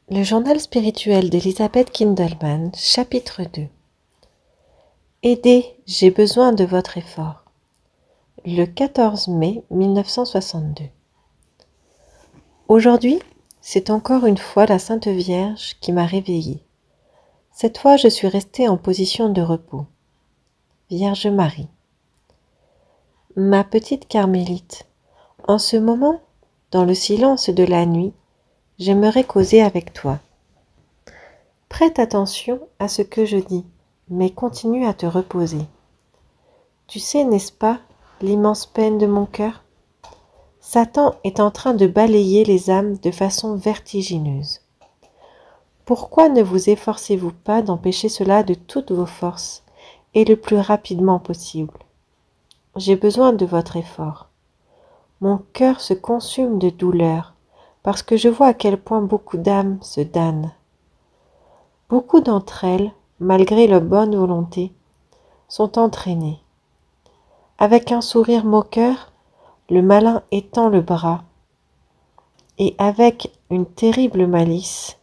Le journal spirituel d'Elisabeth Kindelmann, chapitre 2. Aidez, j'ai besoin de votre effort. Le 14 mai 1962. Aujourd'hui, c'est encore une fois la Sainte Vierge qui m'a réveillée. Cette fois, je suis restée en position de repos. Vierge Marie. Ma petite carmélite, en ce moment, dans le silence de la nuit, j'aimerais causer avec toi. Prête attention à ce que je dis, mais continue à te reposer. Tu sais, n'est-ce pas, l'immense peine de mon cœur? Satan est en train de balayer les âmes de façon vertigineuse. Pourquoi ne vous efforcez-vous pas d'empêcher cela de toutes vos forces et le plus rapidement possible? J'ai besoin de votre effort. Mon cœur se consume de douleur parce que je vois à quel point beaucoup d'âmes se damnent. Beaucoup d'entre elles, malgré leur bonne volonté, sont entraînées. Avec un sourire moqueur, le malin étend le bras, et avec une terrible malice,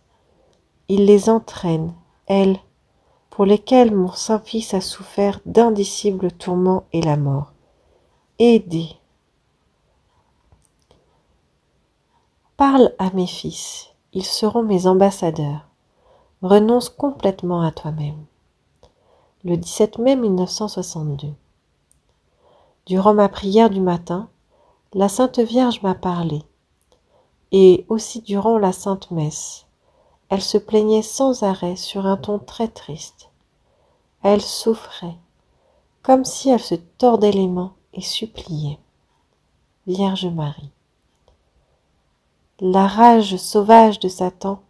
il les entraîne, elles, pour lesquelles mon Saint-Fils a souffert d'indicibles tourments et la mort. Aidez. Parle à mes fils, ils seront mes ambassadeurs. Renonce complètement à toi-même. Le 17 mai 1962. Durant ma prière du matin, la Sainte Vierge m'a parlé, et aussi durant la Sainte Messe. Elle se plaignait sans arrêt sur un ton très triste. Elle souffrait, comme si elle se tordait les mains et suppliait. Vierge Marie. La rage sauvage de Satan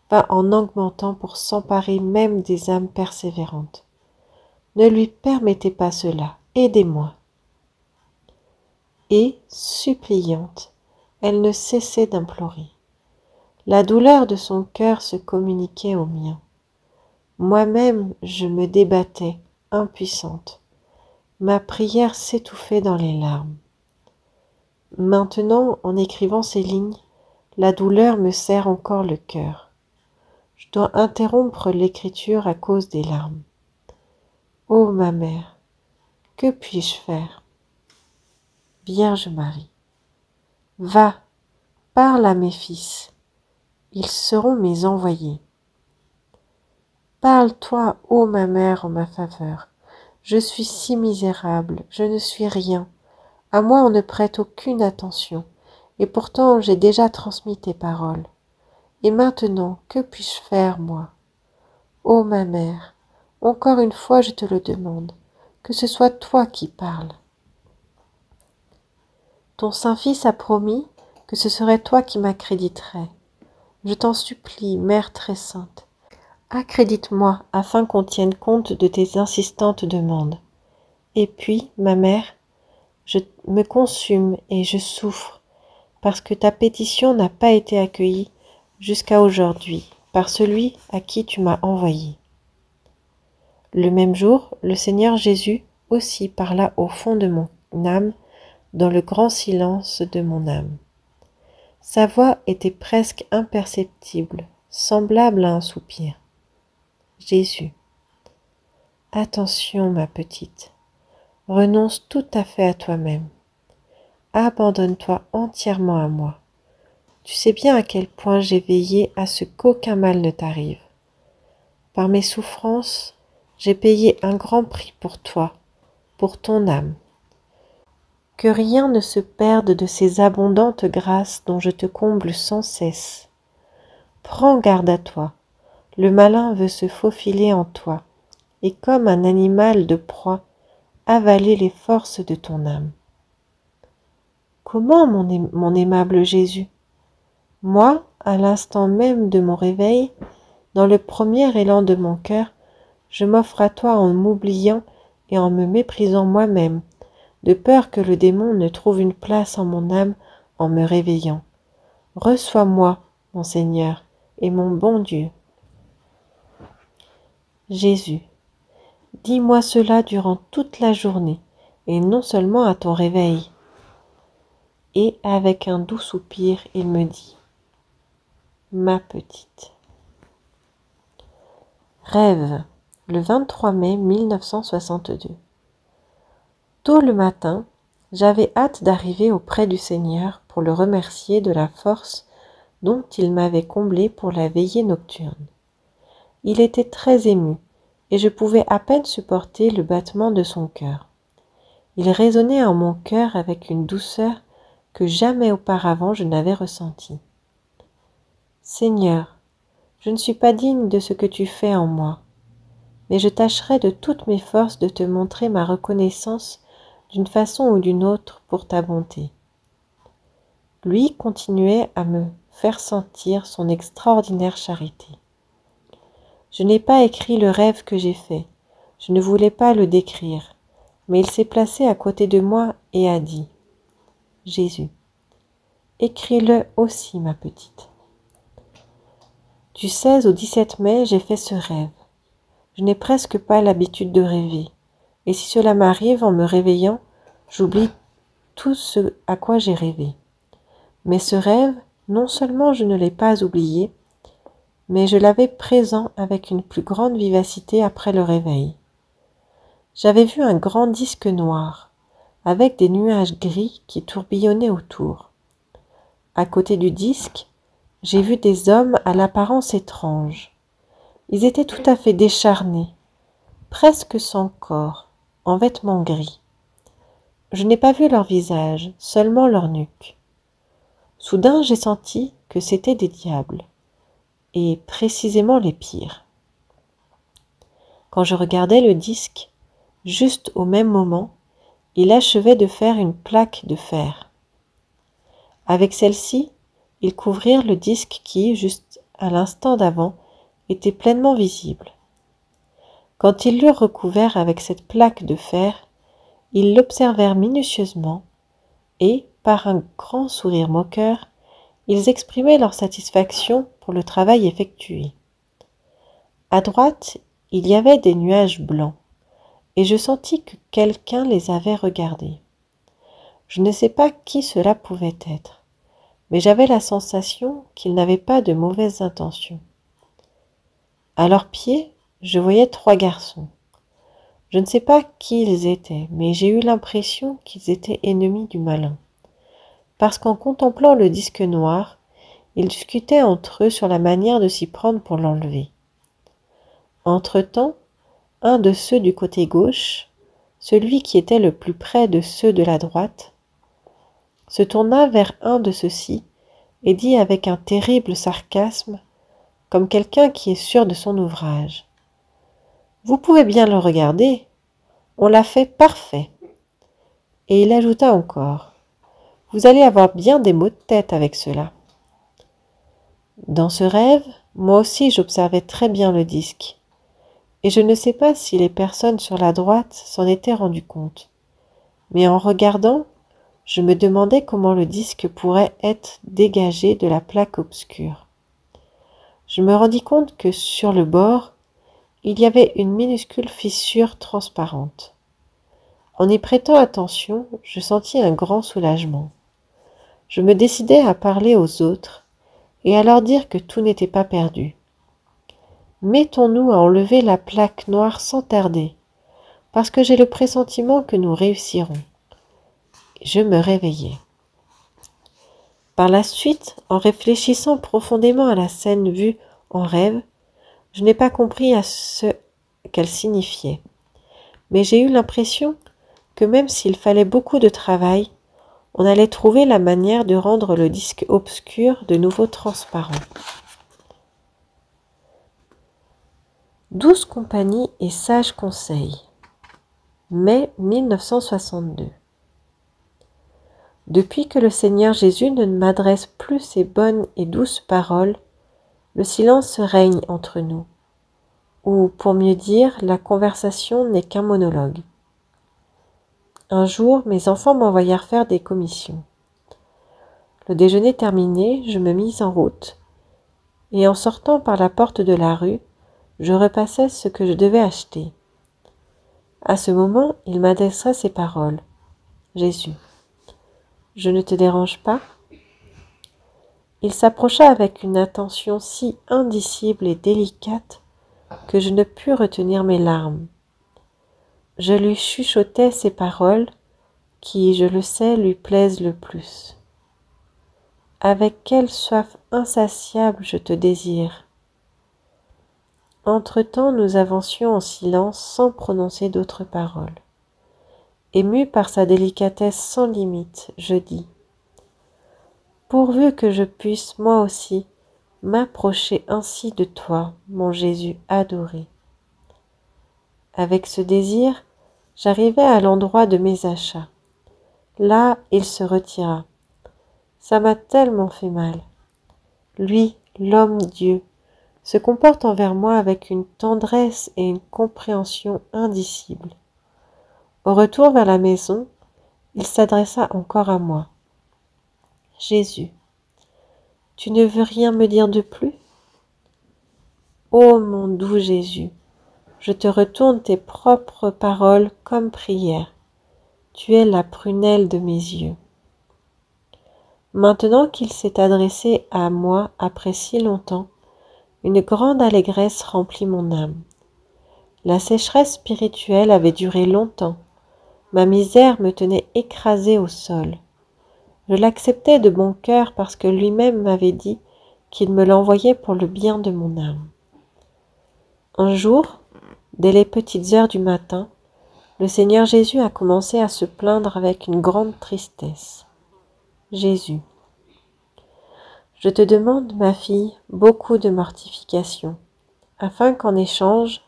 va en augmentant pour s'emparer même des âmes persévérantes. Ne lui permettez pas cela, aidez-moi. Et, suppliante, elle ne cessait d'implorer. La douleur de son cœur se communiquait au mien. Moi-même, je me débattais, impuissante. Ma prière s'étouffait dans les larmes. Maintenant, en écrivant ces lignes, la douleur me serre encore le cœur. Je dois interrompre l'écriture à cause des larmes. Ô ma mère, que puis-je faire? Vierge Marie, va, parle à mes fils, ils seront mes envoyés. Parle-toi, ô ma mère, en ma faveur. Je suis si misérable, je ne suis rien. À moi on ne prête aucune attention, et pourtant j'ai déjà transmis tes paroles. Et maintenant, que puis-je faire, moi? Ô ma mère, encore une fois je te le demande, que ce soit toi qui parles. Ton Saint-Fils a promis que ce serait toi qui m'accréditerais. Je t'en supplie, Mère très sainte, accrédite-moi afin qu'on tienne compte de tes insistantes demandes. Et puis, ma mère, je me consume et je souffre parce que ta pétition n'a pas été accueillie jusqu'à aujourd'hui par celui à qui tu m'as envoyé. Le même jour, le Seigneur Jésus aussi parla au fond de mon âme, dans le grand silence de mon âme. Sa voix était presque imperceptible, semblable à un soupir. Jésus. Attention, ma petite, renonce tout à fait à toi-même. Abandonne-toi entièrement à moi. Tu sais bien à quel point j'ai veillé à ce qu'aucun mal ne t'arrive. Par mes souffrances, j'ai payé un grand prix pour toi, pour ton âme. Que rien ne se perde de ces abondantes grâces dont je te comble sans cesse. Prends garde à toi, le malin veut se faufiler en toi, et comme un animal de proie, avaler les forces de ton âme. Comment, mon aimable Jésus? Moi, à l'instant même de mon réveil, dans le premier élan de mon cœur, je m'offre à toi en m'oubliant et en me méprisant moi-même, de peur que le démon ne trouve une place en mon âme en me réveillant. Reçois-moi, mon Seigneur, et mon bon Dieu. Jésus, dis-moi cela durant toute la journée, et non seulement à ton réveil. Et avec un doux soupir, il me dit, ma petite. Rêve, le 23 mai 1962. Tôt le matin, j'avais hâte d'arriver auprès du Seigneur pour le remercier de la force dont il m'avait comblé pour la veillée nocturne. Il était très ému, et je pouvais à peine supporter le battement de son cœur. Il résonnait en mon cœur avec une douceur que jamais auparavant je n'avais ressentie. Seigneur, je ne suis pas digne de ce que tu fais en moi, mais je tâcherai de toutes mes forces de te montrer ma reconnaissance d'une façon ou d'une autre pour ta bonté. Lui continuait à me faire sentir son extraordinaire charité. Je n'ai pas écrit le rêve que j'ai fait, je ne voulais pas le décrire, mais il s'est placé à côté de moi et a dit « Jésus, écris-le aussi, ma petite. » Du 16 au 17 mai, j'ai fait ce rêve. Je n'ai presque pas l'habitude de rêver, et si cela m'arrive en me réveillant, j'oublie tout ce à quoi j'ai rêvé. Mais ce rêve, non seulement je ne l'ai pas oublié, mais je l'avais présent avec une plus grande vivacité après le réveil. J'avais vu un grand disque noir, avec des nuages gris qui tourbillonnaient autour. À côté du disque, j'ai vu des hommes à l'apparence étrange. Ils étaient tout à fait décharnés, presque sans corps, en vêtements gris. Je n'ai pas vu leur visage, seulement leur nuque. Soudain, j'ai senti que c'étaient des diables, et précisément les pires. Quand je regardais le disque, juste au même moment, il achevait de faire une plaque de fer. Avec celle-ci, ils couvrirent le disque qui, juste à l'instant d'avant, était pleinement visible. Quand ils l'eurent recouvert avec cette plaque de fer, ils l'observèrent minutieusement et, par un grand sourire moqueur, ils exprimaient leur satisfaction pour le travail effectué. À droite, il y avait des nuages blancs, et je sentis que quelqu'un les avait regardés. Je ne sais pas qui cela pouvait être, mais j'avais la sensation qu'ils n'avaient pas de mauvaises intentions. À leurs pieds, je voyais 3 garçons. Je ne sais pas qui ils étaient, mais j'ai eu l'impression qu'ils étaient ennemis du malin. Parce qu'en contemplant le disque noir, ils discutaient entre eux sur la manière de s'y prendre pour l'enlever. Entre-temps, un de ceux du côté gauche, celui qui était le plus près de ceux de la droite, se tourna vers un de ceux-ci et dit avec un terrible sarcasme, comme quelqu'un qui est sûr de son ouvrage. « Vous pouvez bien le regarder, on l'a fait parfait. » Et il ajouta encore, « Vous allez avoir bien des maux de tête avec cela. » Dans ce rêve, moi aussi j'observais très bien le disque, et je ne sais pas si les personnes sur la droite s'en étaient rendues compte, mais en regardant, je me demandais comment le disque pourrait être dégagé de la plaque obscure. Je me rendis compte que sur le bord, il y avait une minuscule fissure transparente. En y prêtant attention, je sentis un grand soulagement. Je me décidai à parler aux autres et à leur dire que tout n'était pas perdu. Mettons-nous à enlever la plaque noire sans tarder, parce que j'ai le pressentiment que nous réussirons. Je me réveillai. Par la suite, en réfléchissant profondément à la scène vue en rêve, je n'ai pas compris à ce qu'elle signifiait, mais j'ai eu l'impression que même s'il fallait beaucoup de travail, on allait trouver la manière de rendre le disque obscur de nouveau transparent. 12 compagnies et sages conseils. Mai 1962. Depuis que le Seigneur Jésus ne m'adresse plus ces bonnes et douces paroles, le silence règne entre nous, ou pour mieux dire, la conversation n'est qu'un monologue. Un jour, mes enfants m'envoyèrent faire des commissions. Le déjeuner terminé, je me mis en route, et en sortant par la porte de la rue, je repassais ce que je devais acheter. À ce moment, il m'adressa ces paroles. « Jésus, je ne te dérange pas ?» Il s'approcha avec une attention si indicible et délicate que je ne pus retenir mes larmes. Je lui chuchotais ces paroles qui, je le sais, lui plaisent le plus. Avec quelle soif insatiable je te désire. Entre-temps, nous avancions en silence sans prononcer d'autres paroles. Ému par sa délicatesse sans limite, je dis « Pourvu que je puisse, moi aussi, m'approcher ainsi de toi, mon Jésus adoré. » Avec ce désir, j'arrivai à l'endroit de mes achats. Là, il se retira. Ça m'a tellement fait mal. Lui, l'homme-dieu, se comporte envers moi avec une tendresse et une compréhension indicibles. Au retour vers la maison, il s'adressa encore à moi. « Jésus, tu ne veux rien me dire de plus ? Ô mon doux Jésus, je te retourne tes propres paroles comme prière. Tu es la prunelle de mes yeux. » Maintenant qu'il s'est adressé à moi après si longtemps, une grande allégresse remplit mon âme. La sécheresse spirituelle avait duré longtemps. Ma misère me tenait écrasée au sol. Je l'acceptais de bon cœur parce que lui-même m'avait dit qu'il me l'envoyait pour le bien de mon âme. Un jour, dès les petites heures du matin, le Seigneur Jésus a commencé à se plaindre avec une grande tristesse. Jésus, je te demande, ma fille, beaucoup de mortification, afin qu'en échange,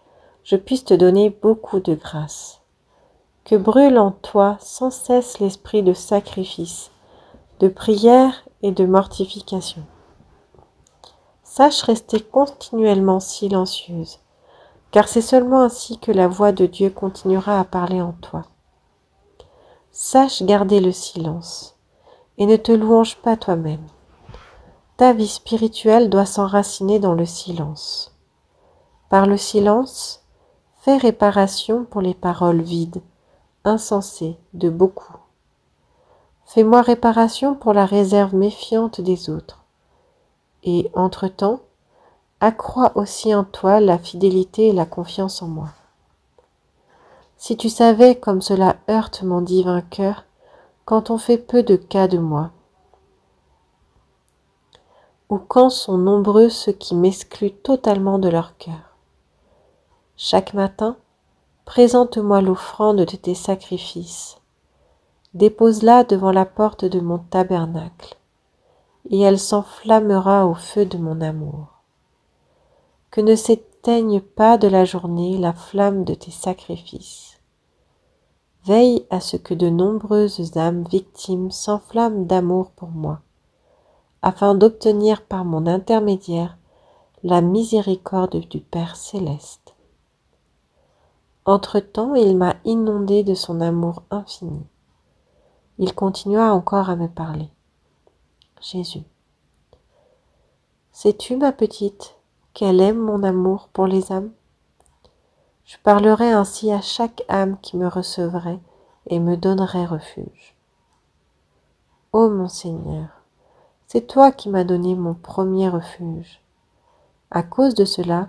je puisse te donner beaucoup de grâce. Que brûle en toi sans cesse l'esprit de sacrifice, de prière et de mortification. Sache rester continuellement silencieuse, car c'est seulement ainsi que la voix de Dieu continuera à parler en toi. Sache garder le silence, et ne te louange pas toi-même. Ta vie spirituelle doit s'enraciner dans le silence. Par le silence, fais réparation pour les paroles vides, insensées de beaucoup. Fais-moi réparation pour la réserve méfiante des autres. Et, entre-temps, accrois aussi en toi la fidélité et la confiance en moi. Si tu savais comme cela heurte mon divin cœur quand on fait peu de cas de moi, ou quand sont nombreux ceux qui m'excluent totalement de leur cœur. Chaque matin, présente-moi l'offrande de tes sacrifices. Dépose-la devant la porte de mon tabernacle, et elle s'enflammera au feu de mon amour. Que ne s'éteigne pas de la journée la flamme de tes sacrifices. Veille à ce que de nombreuses âmes victimes s'enflamment d'amour pour moi, afin d'obtenir par mon intermédiaire la miséricorde du Père céleste. Entre-temps, il m'a inondé de son amour infini. Il continua encore à me parler. Jésus, sais-tu, ma petite, qu'elle aime mon amour pour les âmes? Je parlerai ainsi à chaque âme qui me recevrait et me donnerait refuge. Ô mon Seigneur, c'est toi qui m'as donné mon premier refuge. À cause de cela,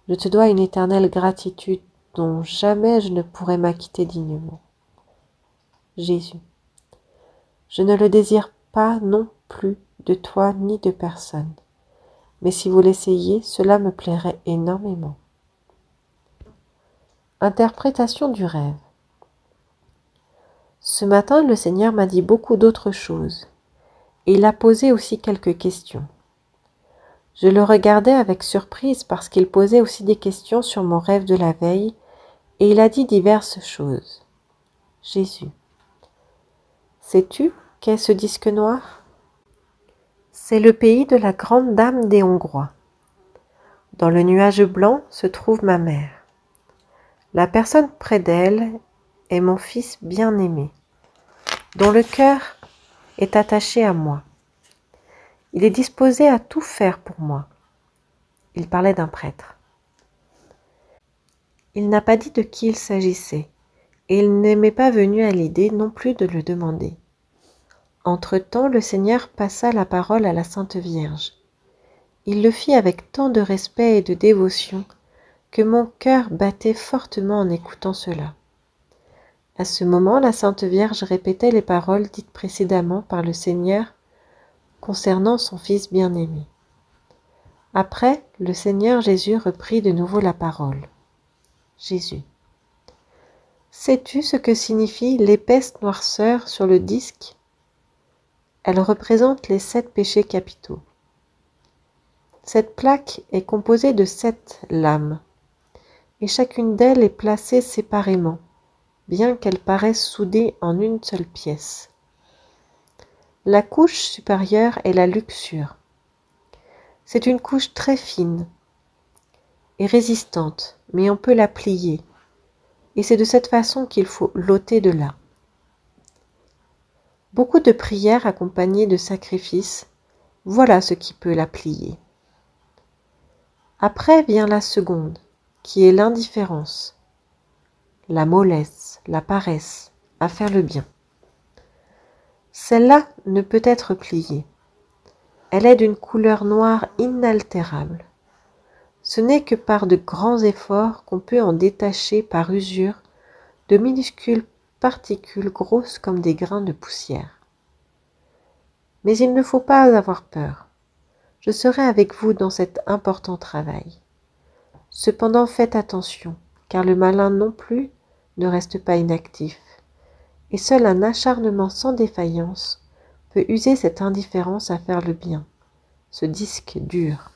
je te dois une éternelle gratitude dont jamais je ne pourrai m'acquitter dignement. Jésus, je ne le désire pas non plus de toi ni de personne, mais si vous l'essayez, cela me plairait énormément. Interprétation du rêve. Ce matin, le Seigneur m'a dit beaucoup d'autres choses, et il a posé aussi quelques questions. Je le regardais avec surprise parce qu'il posait aussi des questions sur mon rêve de la veille, et il a dit diverses choses. Jésus, sais-tu qu'est ce disque noir? C'est le pays de la grande dame des Hongrois. Dans le nuage blanc se trouve ma mère. La personne près d'elle est mon fils bien-aimé, dont le cœur est attaché à moi. Il est disposé à tout faire pour moi. Il parlait d'un prêtre. Il n'a pas dit de qui il s'agissait, et il ne m'est pas venu à l'idée non plus de le demander. Entre-temps, le Seigneur passa la parole à la Sainte Vierge. Il le fit avec tant de respect et de dévotion que mon cœur battait fortement en écoutant cela. À ce moment, la Sainte Vierge répétait les paroles dites précédemment par le Seigneur concernant son Fils bien-aimé. Après, le Seigneur Jésus reprit de nouveau la parole. Jésus. Sais-tu ce que signifie l'épaisse noirceur sur le disque? Elle représente les 7 péchés capitaux. Cette plaque est composée de 7 lames, et chacune d'elles est placée séparément, bien qu'elles paraissent soudées en une seule pièce. La couche supérieure est la luxure. C'est une couche très fine et résistante, mais on peut la plier, et c'est de cette façon qu'il faut l'ôter de là. Beaucoup de prières accompagnées de sacrifices, voilà ce qui peut la plier. Après vient la seconde, qui est l'indifférence, la mollesse, la paresse, à faire le bien. Celle-là ne peut être pliée. Elle est d'une couleur noire inaltérable. Ce n'est que par de grands efforts qu'on peut en détacher par usure de minuscules particules grosses comme des grains de poussière. Mais il ne faut pas avoir peur. Je serai avec vous dans cet important travail. Cependant, faites attention, car le malin non plus ne reste pas inactif, et seul un acharnement sans défaillance peut user cette indifférence à faire le bien, ce disque dur.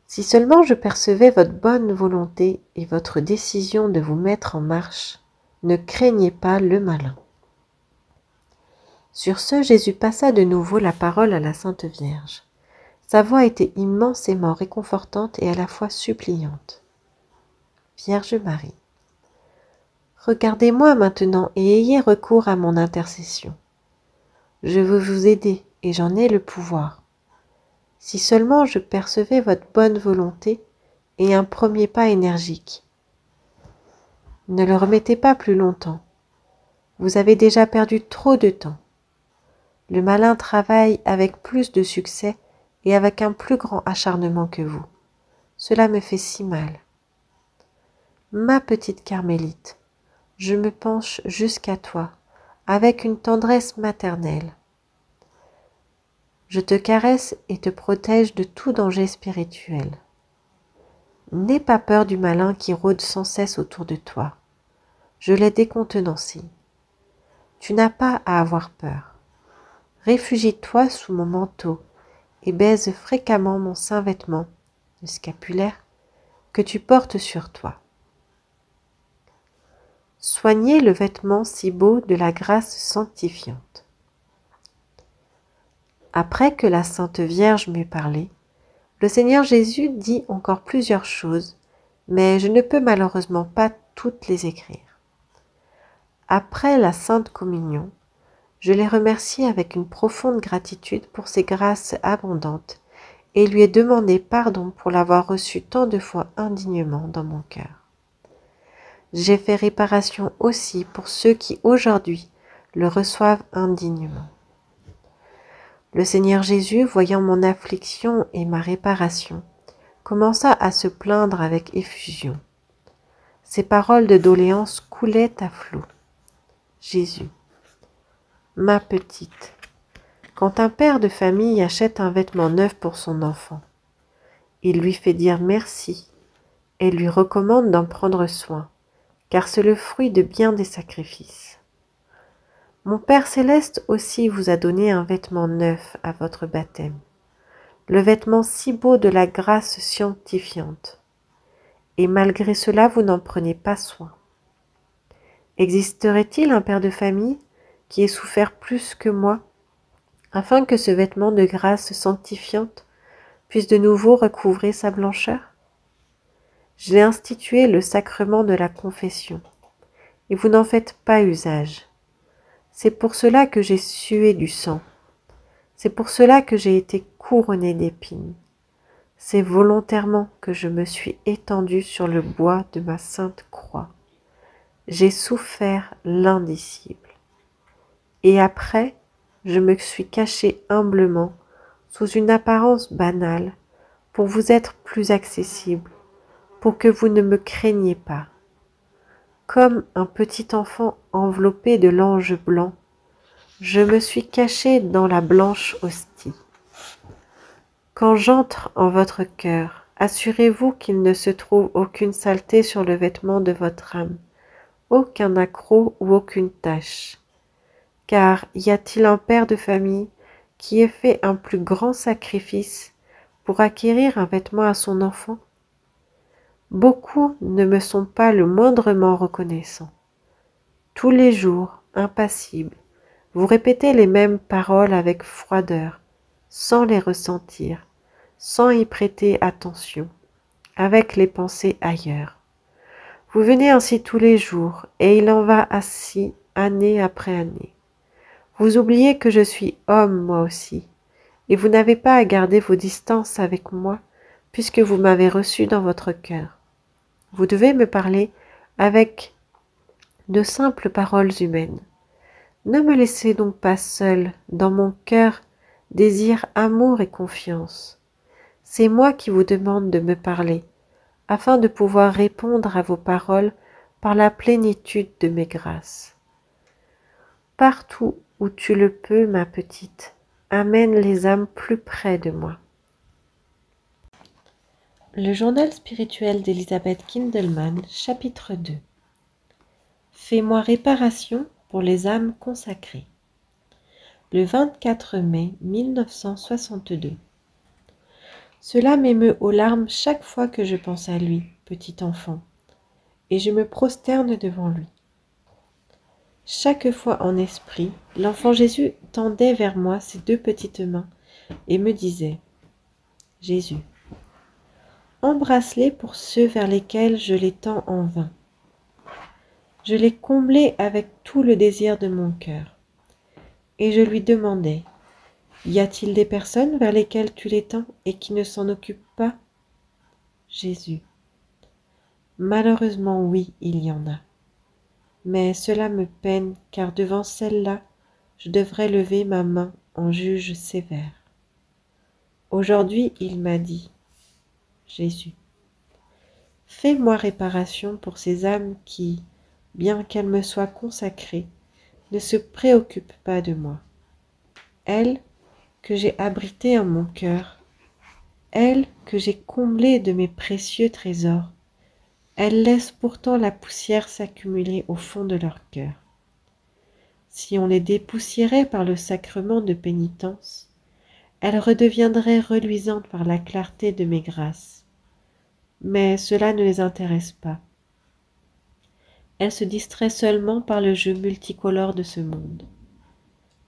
Si seulement je percevais votre bonne volonté et votre décision de vous mettre en marche, ne craignez pas le malin. Sur ce, Jésus passa de nouveau la parole à la Sainte Vierge. Sa voix était immensément réconfortante et à la fois suppliante. Vierge Marie, regardez-moi maintenant et ayez recours à mon intercession. Je veux vous aider et j'en ai le pouvoir. Si seulement je percevais votre bonne volonté et un premier pas énergique. Ne le remettez pas plus longtemps. Vous avez déjà perdu trop de temps. Le malin travaille avec plus de succès et avec un plus grand acharnement que vous. Cela me fait si mal. Ma petite Carmélite, je me penche jusqu'à toi avec une tendresse maternelle. Je te caresse et te protège de tout danger spirituel. N'aie pas peur du malin qui rôde sans cesse autour de toi. Je l'ai décontenancé. Tu n'as pas à avoir peur. Réfugie-toi sous mon manteau et baise fréquemment mon saint vêtement, le scapulaire, que tu portes sur toi. Soignez le vêtement si beau de la grâce sanctifiante. Après que la Sainte Vierge m'eut parlé, le Seigneur Jésus dit encore plusieurs choses, mais je ne peux malheureusement pas toutes les écrire. Après la Sainte Communion, je l'ai remercié avec une profonde gratitude pour ses grâces abondantes et lui ai demandé pardon pour l'avoir reçu tant de fois indignement dans mon cœur. J'ai fait réparation aussi pour ceux qui aujourd'hui le reçoivent indignement. Le Seigneur Jésus, voyant mon affliction et ma réparation, commença à se plaindre avec effusion. Ses paroles de doléance coulaient à flots. Jésus, ma petite, quand un père de famille achète un vêtement neuf pour son enfant, il lui fait dire merci et lui recommande d'en prendre soin, car c'est le fruit de bien des sacrifices. Mon Père céleste aussi vous a donné un vêtement neuf à votre baptême, le vêtement si beau de la grâce sanctifiante, et malgré cela vous n'en prenez pas soin. Existerait-il un père de famille qui ait souffert plus que moi, afin que ce vêtement de grâce sanctifiante puisse de nouveau recouvrer sa blancheur? J'ai institué le sacrement de la confession, et vous n'en faites pas usage. C'est pour cela que j'ai sué du sang. C'est pour cela que j'ai été couronnée d'épines. C'est volontairement que je me suis étendue sur le bois de ma sainte croix. J'ai souffert l'indicible. Et après, je me suis cachée humblement, sous une apparence banale, pour vous être plus accessible, pour que vous ne me craigniez pas. Comme un petit enfant enveloppé de l'ange blanc, je me suis caché dans la blanche hostie. Quand j'entre en votre cœur, assurez-vous qu'il ne se trouve aucune saleté sur le vêtement de votre âme, aucun accroc ou aucune tache. Car y a-t-il un père de famille qui ait fait un plus grand sacrifice pour acquérir un vêtement à son enfant? Beaucoup ne me sont pas le moindrement reconnaissants. Tous les jours, impassibles, vous répétez les mêmes paroles avec froideur, sans les ressentir, sans y prêter attention, avec les pensées ailleurs. Vous venez ainsi tous les jours, et il en va ainsi année après année. Vous oubliez que je suis homme moi aussi, et vous n'avez pas à garder vos distances avec moi, puisque vous m'avez reçu dans votre cœur. Vous devez me parler avec de simples paroles humaines. Ne me laissez donc pas seul dans mon cœur désir, amour et confiance. C'est moi qui vous demande de me parler, afin de pouvoir répondre à vos paroles par la plénitude de mes grâces. Partout où tu le peux, ma petite, amène les âmes plus près de moi. Le journal spirituel d'Elizabeth Kindelman, chapitre 2. Fais-moi réparation pour les âmes consacrées. Le 24 mai 1962. Cela m'émeut aux larmes chaque fois que je pense à lui, petit enfant, et je me prosterne devant lui. Chaque fois en esprit, l'enfant Jésus tendait vers moi ses deux petites mains et me disait « Jésus, embrasse-les pour ceux vers lesquels je les tends en vain. » Je les comblais avec tout le désir de mon cœur, et je lui demandais « Y a-t-il des personnes vers lesquelles tu les tends et qui ne s'en occupent pas ?» Jésus. Malheureusement oui, il y en a. Mais cela me peine car devant celle-là, je devrais lever ma main en juge sévère. Aujourd'hui, il m'a dit, Jésus, fais-moi réparation pour ces âmes qui, bien qu'elles me soient consacrées, ne se préoccupent pas de moi. Elles que j'ai abritées en mon cœur, elles que j'ai comblées de mes précieux trésors, elles laissent pourtant la poussière s'accumuler au fond de leur cœur. Si on les dépoussiérait par le sacrement de pénitence, elles redeviendraient reluisantes par la clarté de mes grâces. Mais cela ne les intéresse pas. Elles se distraient seulement par le jeu multicolore de ce monde,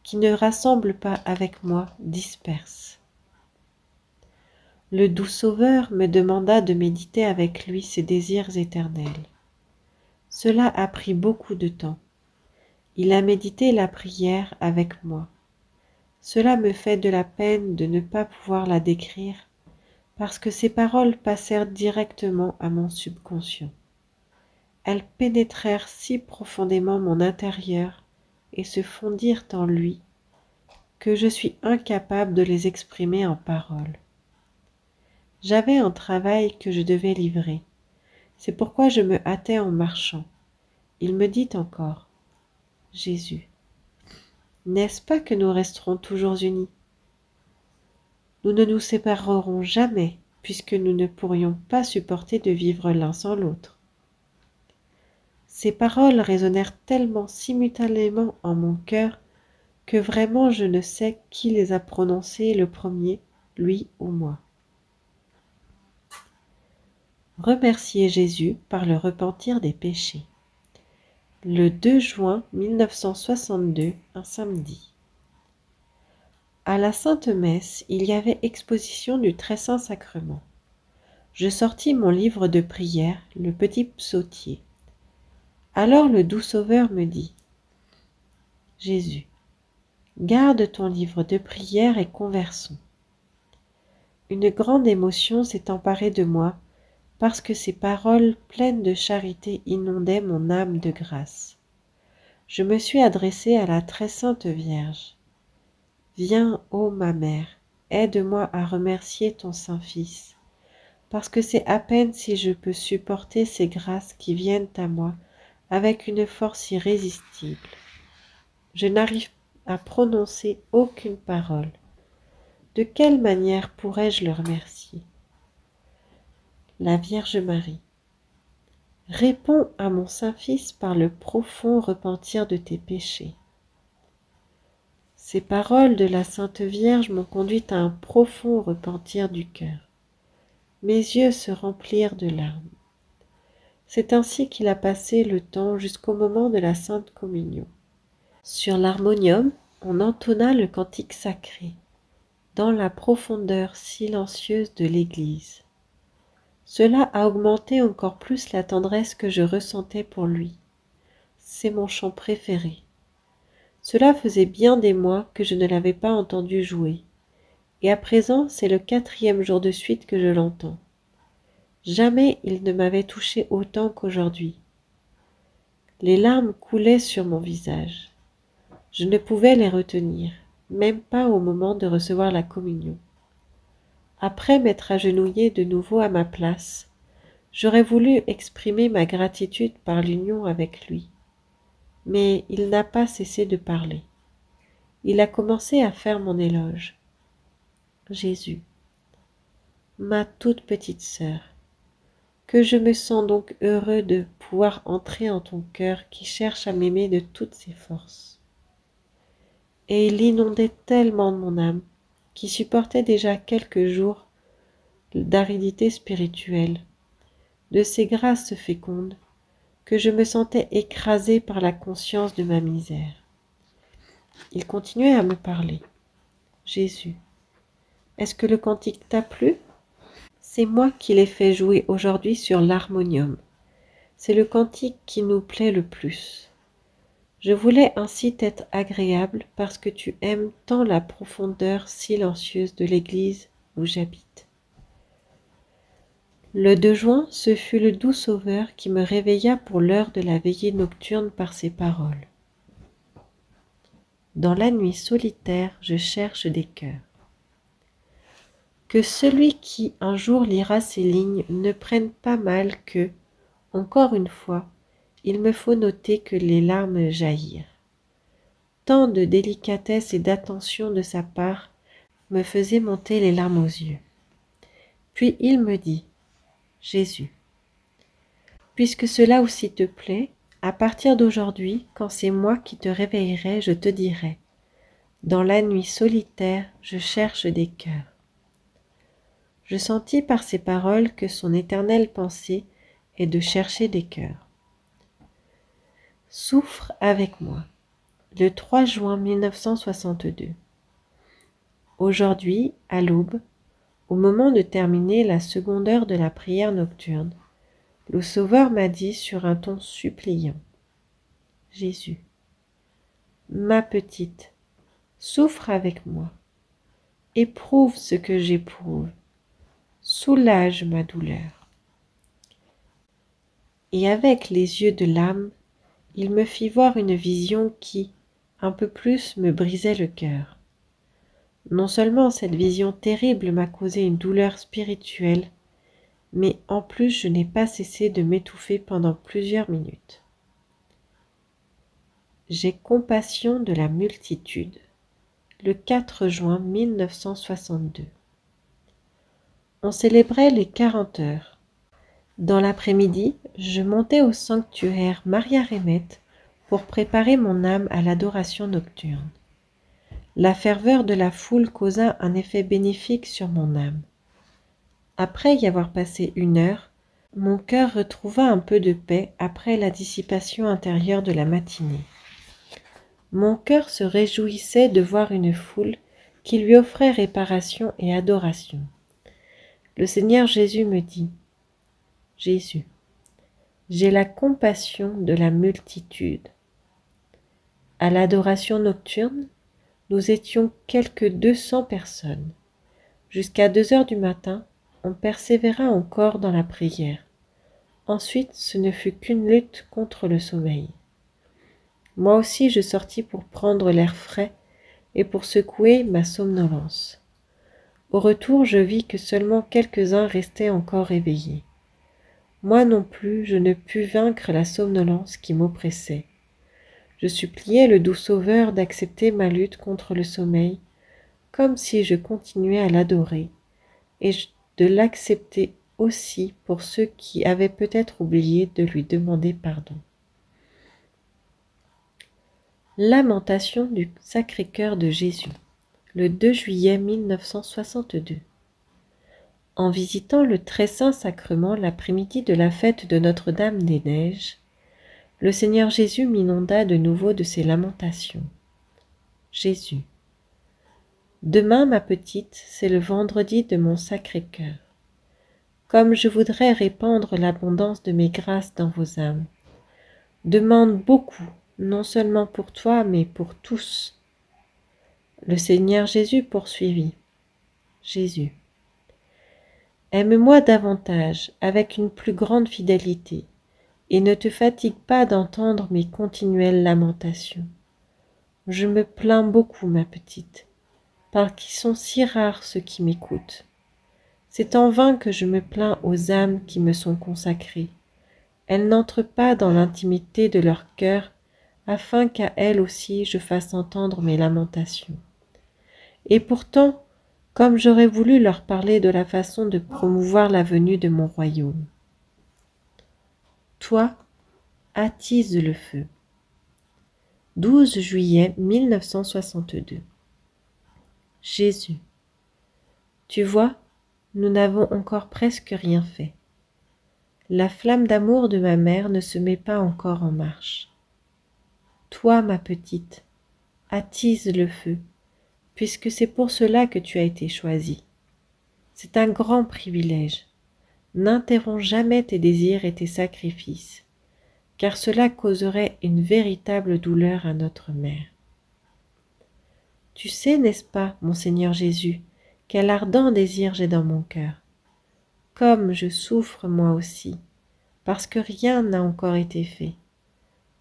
qui ne rassemble pas avec moi, disperse. Le doux Sauveur me demanda de méditer avec lui ses désirs éternels. Cela a pris beaucoup de temps. Il a médité la prière avec moi. Cela me fait de la peine de ne pas pouvoir la décrire, parce que ces paroles passèrent directement à mon subconscient. Elles pénétrèrent si profondément mon intérieur et se fondirent en lui, que je suis incapable de les exprimer en paroles. J'avais un travail que je devais livrer. C'est pourquoi je me hâtais en marchant. Il me dit encore, « Jésus, n'est-ce pas que nous resterons toujours unis? Nous ne nous séparerons jamais, puisque nous ne pourrions pas supporter de vivre l'un sans l'autre. » Ces paroles résonnèrent tellement simultanément en mon cœur que vraiment je ne sais qui les a prononcées le premier, lui ou moi. Remercier Jésus par le repentir des péchés. Le 2 juin 1962, un samedi. À la Sainte Messe, il y avait exposition du Très Saint Sacrement. Je sortis mon livre de prière, le petit psautier. Alors le doux Sauveur me dit, « Jésus, garde ton livre de prière et conversons. » Une grande émotion s'est emparée de moi parce que ces paroles pleines de charité inondaient mon âme de grâce. Je me suis adressée à la très sainte Vierge. « Viens, ô ma mère, aide-moi à remercier ton Saint-Fils, parce que c'est à peine si je peux supporter ces grâces qui viennent à moi avec une force irrésistible. Je n'arrive à prononcer aucune parole. De quelle manière pourrais-je le remercier? La Vierge Marie, réponds à mon Saint-Fils par le profond repentir de tes péchés. Ces paroles de la Sainte Vierge m'ont conduite à un profond repentir du cœur. Mes yeux se remplirent de larmes. C'est ainsi qu'il a passé le temps jusqu'au moment de la Sainte Communion. Sur l'harmonium, on entonna le cantique sacré, dans la profondeur silencieuse de l'Église. Cela a augmenté encore plus la tendresse que je ressentais pour lui. C'est mon chant préféré. Cela faisait bien des mois que je ne l'avais pas entendu jouer, et à présent c'est le 4e jour de suite que je l'entends. Jamais il ne m'avait touché autant qu'aujourd'hui. Les larmes coulaient sur mon visage. Je ne pouvais les retenir, même pas au moment de recevoir la communion. Après m'être agenouillée de nouveau à ma place, j'aurais voulu exprimer ma gratitude par l'union avec lui. Mais il n'a pas cessé de parler. Il a commencé à faire mon éloge. Jésus, ma toute petite sœur, que je me sens donc heureux de pouvoir entrer en ton cœur qui cherche à m'aimer de toutes ses forces. Et il inondait tellement mon âme, qui supportait déjà quelques jours d'aridité spirituelle, de ces grâces fécondes, que je me sentais écrasée par la conscience de ma misère. Il continuait à me parler. Jésus, est-ce que le cantique t'a plu? C'est moi qui l'ai fait jouer aujourd'hui sur l'harmonium. C'est le cantique qui nous plaît le plus. Je voulais ainsi t'être agréable parce que tu aimes tant la profondeur silencieuse de l'église où j'habite. Le 2 juin, ce fut le doux Sauveur qui me réveilla pour l'heure de la veillée nocturne par ses paroles. Dans la nuit solitaire, je cherche des cœurs. Que celui qui un jour lira ces lignes ne prenne pas mal que, encore une fois, il me faut noter que les larmes jaillirent. Tant de délicatesse et d'attention de sa part me faisait monter les larmes aux yeux. Puis il me dit, Jésus, puisque cela aussi te plaît, à partir d'aujourd'hui, quand c'est moi qui te réveillerai, je te dirai, dans la nuit solitaire, je cherche des cœurs. Je sentis par ces paroles que son éternelle pensée est de chercher des cœurs. Souffre avec moi. Le 3 juin 1962. Aujourd'hui, à l'aube, au moment de terminer la seconde heure de la prière nocturne, le Sauveur m'a dit sur un ton suppliant, Jésus, ma petite, souffre avec moi, éprouve ce que j'éprouve, soulage ma douleur. Et avec les yeux de l'âme, il me fit voir une vision qui, un peu plus, me brisait le cœur. Non seulement cette vision terrible m'a causé une douleur spirituelle, mais en plus je n'ai pas cessé de m'étouffer pendant plusieurs minutes. J'ai compassion de la multitude. Le 4 juin 1962. On célébrait les 40 heures. Dans l'après-midi, je montais au sanctuaire Maria Remette pour préparer mon âme à l'adoration nocturne. La ferveur de la foule causa un effet bénéfique sur mon âme. Après y avoir passé 1 heure, mon cœur retrouva un peu de paix après la dissipation intérieure de la matinée. Mon cœur se réjouissait de voir une foule qui lui offrait réparation et adoration. Le Seigneur Jésus me dit, Jésus, j'ai la compassion de la multitude. À l'adoration nocturne, nous étions quelques 200 personnes. Jusqu'à 2 heures du matin, on persévéra encore dans la prière. Ensuite, ce ne fut qu'une lutte contre le sommeil. Moi aussi, je sortis pour prendre l'air frais et pour secouer ma somnolence. Au retour, je vis que seulement quelques-uns restaient encore éveillés. Moi non plus, je ne pus vaincre la somnolence qui m'oppressait. Je suppliai le doux Sauveur d'accepter ma lutte contre le sommeil, comme si je continuais à l'adorer, et de l'accepter aussi pour ceux qui avaient peut-être oublié de lui demander pardon. Lamentation du Sacré-Cœur de Jésus, le 2 juillet 1962. En visitant le très saint sacrement l'après-midi de la fête de Notre-Dame-des-Neiges, le Seigneur Jésus m'inonda de nouveau de ses lamentations. Jésus. Demain, ma petite, c'est le vendredi de mon Sacré-Cœur. Comme je voudrais répandre l'abondance de mes grâces dans vos âmes. Demande beaucoup, non seulement pour toi, mais pour tous. Le Seigneur Jésus poursuivit. Jésus. Aime-moi davantage, avec une plus grande fidélité, et ne te fatigue pas d'entendre mes continuelles lamentations. Je me plains beaucoup, ma petite, parce qu'ils sont si rares ceux qui m'écoutent. C'est en vain que je me plains aux âmes qui me sont consacrées. Elles n'entrent pas dans l'intimité de leur cœur, afin qu'à elles aussi je fasse entendre mes lamentations. Et pourtant, comme j'aurais voulu leur parler de la façon de promouvoir la venue de mon royaume. Toi, attise le feu. 12 juillet 1962. Jésus. Tu vois, nous n'avons encore presque rien fait. La flamme d'amour de ma mère ne se met pas encore en marche. Toi, ma petite, attise le feu, puisque c'est pour cela que tu as été choisie. C'est un grand privilège. N'interromps jamais tes désirs et tes sacrifices, car cela causerait une véritable douleur à notre mère. Tu sais, n'est-ce pas, mon Seigneur Jésus, quel ardent désir j'ai dans mon cœur. Comme je souffre moi aussi, parce que rien n'a encore été fait.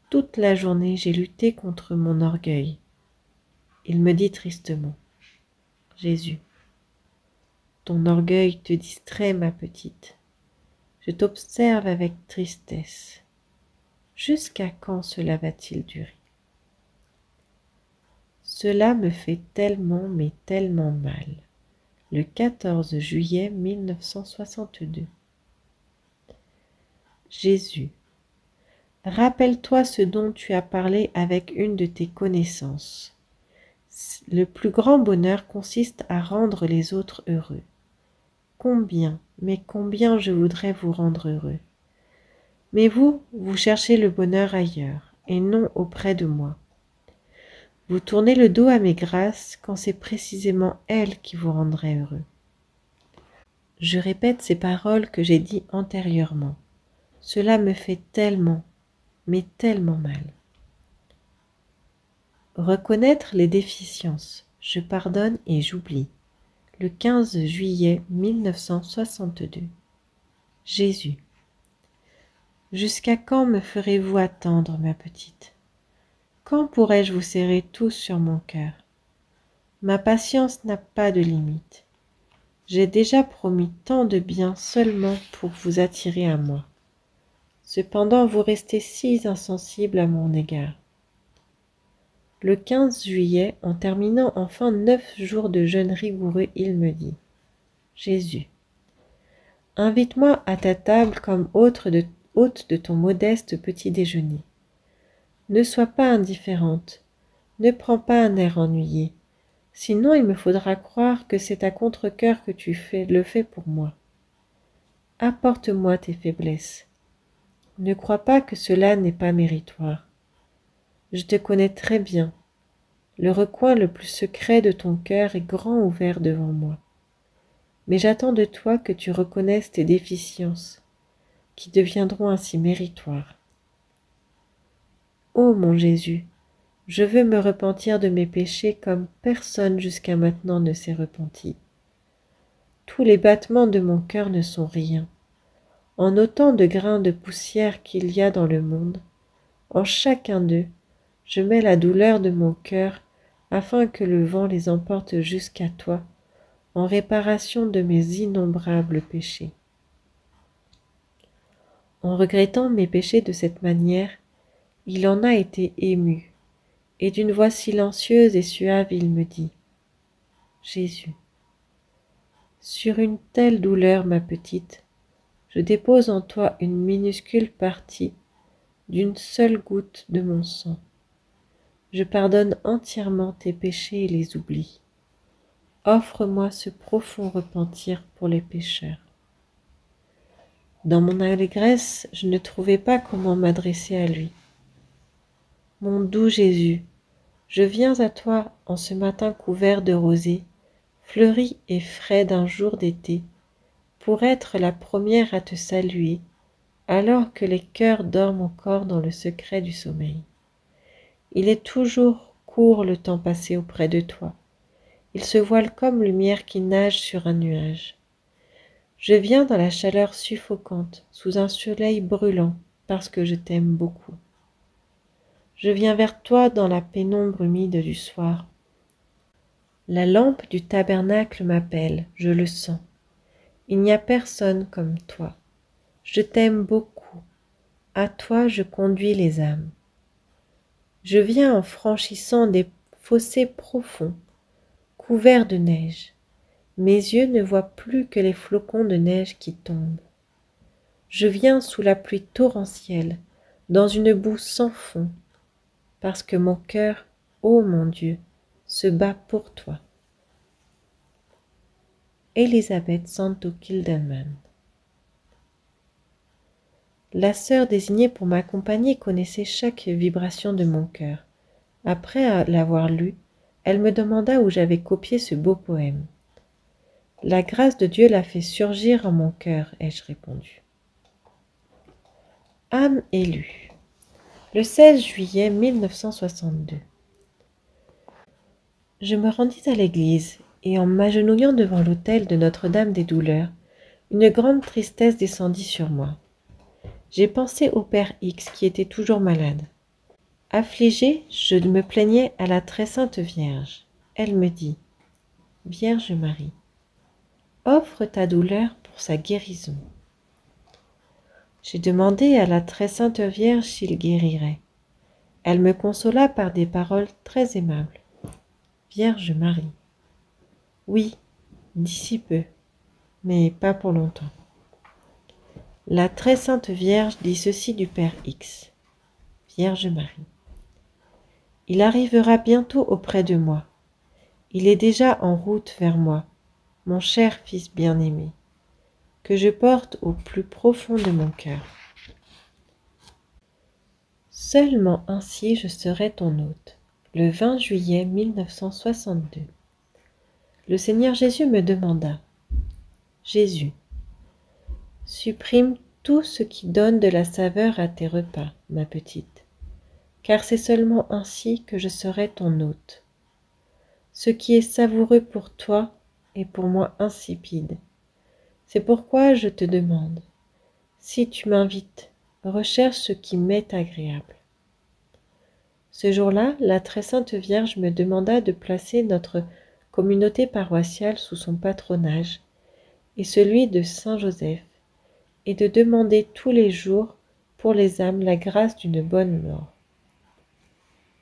Toute la journée, j'ai lutté contre mon orgueil. Il me dit tristement, Jésus, ton orgueil te distrait, ma petite. Je t'observe avec tristesse. Jusqu'à quand cela va-t-il durer? Cela me fait tellement, mais tellement mal. Le 14 juillet 1962. Jésus, rappelle-toi ce dont tu as parlé avec une de tes connaissances. Le plus grand bonheur consiste à rendre les autres heureux. Combien, mais combien je voudrais vous rendre heureux. Mais vous, vous cherchez le bonheur ailleurs, et non auprès de moi. Vous tournez le dos à mes grâces quand c'est précisément elles qui vous rendraient heureux. Je répète ces paroles que j'ai dites antérieurement. Cela me fait tellement, mais tellement mal. Reconnaître les déficiences. Je pardonne et j'oublie. Le 15 juillet 1962. Jésus. Jusqu'à quand me ferez-vous attendre, ma petite? Quand pourrai-je vous serrer tous sur mon cœur? Ma patience n'a pas de limite. J'ai déjà promis tant de bien seulement pour vous attirer à moi. Cependant, vous restez si insensible à mon égard. Le 15 juillet, en terminant enfin 9 jours de jeûne rigoureux, il me dit, Jésus, invite-moi à ta table comme hôte de ton modeste petit déjeuner. Ne sois pas indifférente, ne prends pas un air ennuyé, sinon il me faudra croire que c'est à contre-cœur que tu le fais pour moi. Apporte-moi tes faiblesses. Ne crois pas que cela n'est pas méritoire. Je te connais très bien. Le recoin le plus secret de ton cœur est grand ouvert devant moi. Mais j'attends de toi que tu reconnaisses tes déficiences, qui deviendront ainsi méritoires. Ô mon Jésus, je veux me repentir de mes péchés comme personne jusqu'à maintenant ne s'est repenti. Tous les battements de mon cœur ne sont rien. En autant de grains de poussière qu'il y a dans le monde, en chacun d'eux, je mets la douleur de mon cœur afin que le vent les emporte jusqu'à toi, en réparation de mes innombrables péchés. En regrettant mes péchés de cette manière, il en a été ému, et d'une voix silencieuse et suave il me dit : « Jésus, sur une telle douleur, ma petite, je dépose en toi une minuscule partie d'une seule goutte de mon sang. Je pardonne entièrement tes péchés et les oublie. Offre-moi ce profond repentir pour les pécheurs. » Dans mon allégresse, je ne trouvais pas comment m'adresser à lui. « Mon doux Jésus, je viens à toi en ce matin couvert de rosée, fleuri et frais d'un jour d'été, pour être la première à te saluer, alors que les cœurs dorment encore dans le secret du sommeil. Il est toujours court le temps passé auprès de toi. Il se voile comme lumière qui nage sur un nuage. Je viens dans la chaleur suffocante, sous un soleil brûlant, parce que je t'aime beaucoup. Je viens vers toi dans la pénombre humide du soir. La lampe du tabernacle m'appelle, je le sens. Il n'y a personne comme toi. Je t'aime beaucoup. À toi je conduis les âmes. Je viens en franchissant des fossés profonds, couverts de neige. Mes yeux ne voient plus que les flocons de neige qui tombent. Je viens sous la pluie torrentielle, dans une boue sans fond, parce que mon cœur, ô mon Dieu, se bat pour toi. Elisabeth Santo Kildermann. La sœur désignée pour m'accompagner connaissait chaque vibration de mon cœur. Après l'avoir lu, elle me demanda où j'avais copié ce beau poème. La grâce de Dieu l'a fait surgir en mon cœur, ai-je répondu. Âme élue. Le 16 juillet 1962. Je me rendis à l'église et en m'agenouillant devant l'autel de Notre-Dame des Douleurs, une grande tristesse descendit sur moi. J'ai pensé au Père X qui était toujours malade. Affligée, je me plaignais à la très sainte Vierge. Elle me dit : « Vierge Marie, offre ta douleur pour sa guérison. » J'ai demandé à la très sainte Vierge s'il guérirait. Elle me consola par des paroles très aimables. Vierge Marie. Oui, d'ici peu, mais pas pour longtemps. La très sainte Vierge dit ceci du Père X. Vierge Marie. Il arrivera bientôt auprès de moi. Il est déjà en route vers moi, mon cher fils bien-aimé, que je porte au plus profond de mon cœur. Seulement ainsi je serai ton hôte. Le 20 juillet 1962. Le Seigneur Jésus me demanda : Jésus, supprime tout ce qui donne de la saveur à tes repas, ma petite, car c'est seulement ainsi que je serai ton hôte. Ce qui est savoureux pour toi est pour moi insipide. C'est pourquoi je te demande, si tu m'invites, recherche ce qui m'est agréable. Ce jour-là, la très sainte Vierge me demanda de placer notre communauté paroissiale sous son patronage et celui de Saint Joseph, et de demander tous les jours pour les âmes la grâce d'une bonne mort.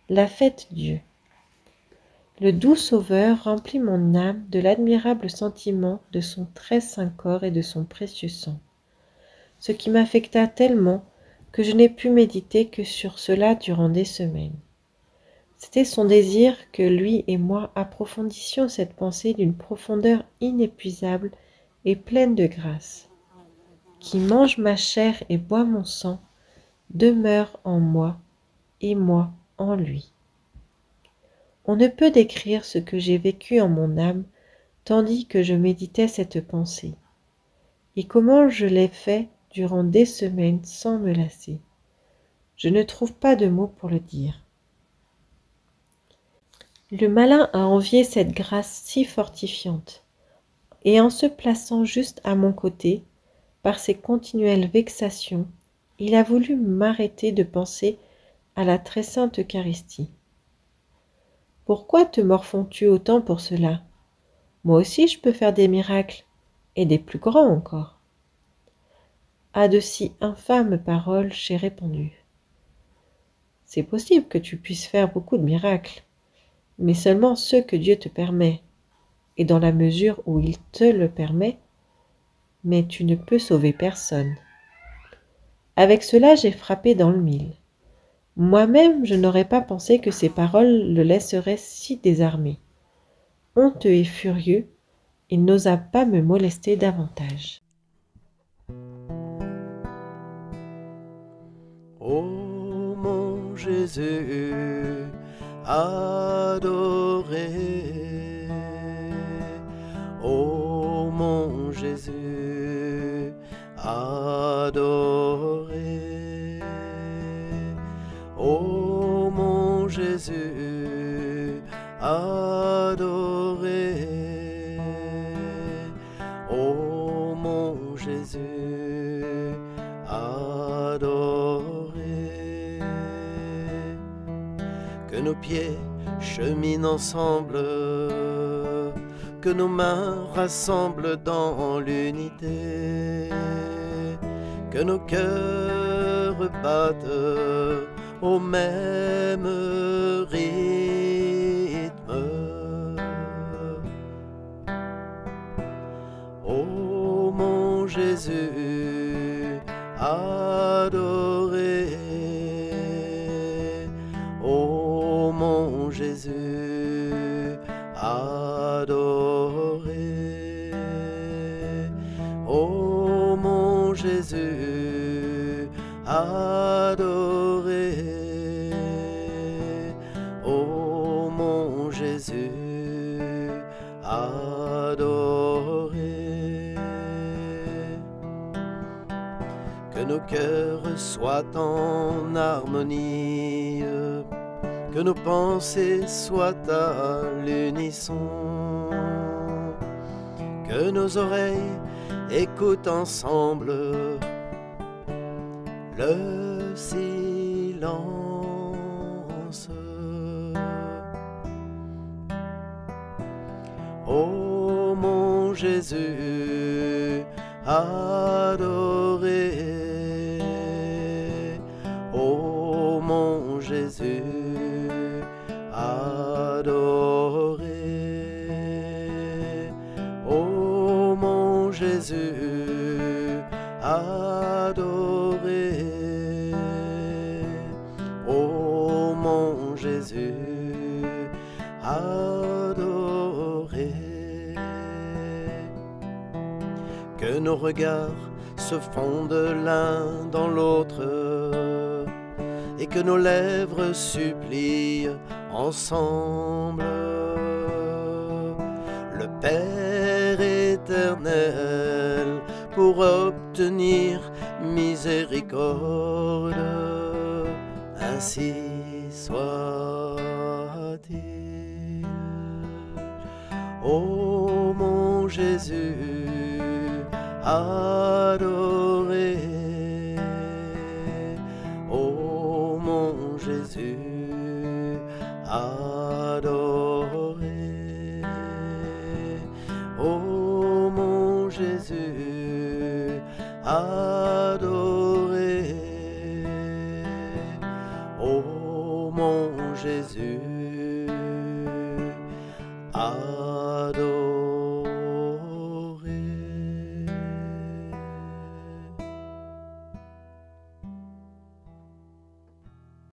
La fête Dieu. Le doux Sauveur remplit mon âme de l'admirable sentiment de son très saint corps et de son précieux sang, ce qui m'affecta tellement que je n'ai pu méditer que sur cela durant des semaines. C'était son désir que lui et moi approfondissions cette pensée d'une profondeur inépuisable et pleine de grâce. Qui mange ma chair et boit mon sang demeure en moi et moi en lui. On ne peut décrire ce que j'ai vécu en mon âme tandis que je méditais cette pensée, et comment je l'ai fait durant des semaines sans me lasser. Je ne trouve pas de mots pour le dire. Le malin a envié cette grâce si fortifiante, et en se plaçant juste à mon côté, par ses continuelles vexations, il a voulu m'arrêter de penser à la très sainte Eucharistie. Pourquoi te morfonds-tu autant pour cela ? Moi aussi je peux faire des miracles, et des plus grands encore. » À de si infâmes paroles, j'ai répondu. « C'est possible que tu puisses faire beaucoup de miracles, mais seulement ceux que Dieu te permet, et dans la mesure où il te le permet, mais tu ne peux sauver personne. » Avec cela, j'ai frappé dans le mille. Moi-même, je n'aurais pas pensé que ces paroles le laisseraient si désarmé. Honteux et furieux, il n'osa pas me molester davantage. Ô mon Jésus adoré, ô mon Jésus adoré, ô mon Jésus adoré, ô mon Jésus adoré. Que nos pieds cheminent ensemble, que nos mains rassemblent dans l'unité, que nos cœurs battent au même rythme. Ô mon Jésus adoré, ô mon Jésus adoré, ô mon Jésus adoré, ô mon Jésus adoré. Que nos cœurs soient en harmonie, que nos pensées soient à l'unisson, que nos oreilles écoutent ensemble le silence. Ô mon Jésus adoré, ô mon Jésus adoré, ô mon Jésus adoré, ô mon Jésus adoré. Que nos regards se fondent l'un dans l'autre et que nos lèvres supplient ensemble le Père éternel pour obtenir miséricorde. Ainsi soit-il. Ô mon Jésus adoré, ô mon Jésus adoré, ô mon Jésus adoré.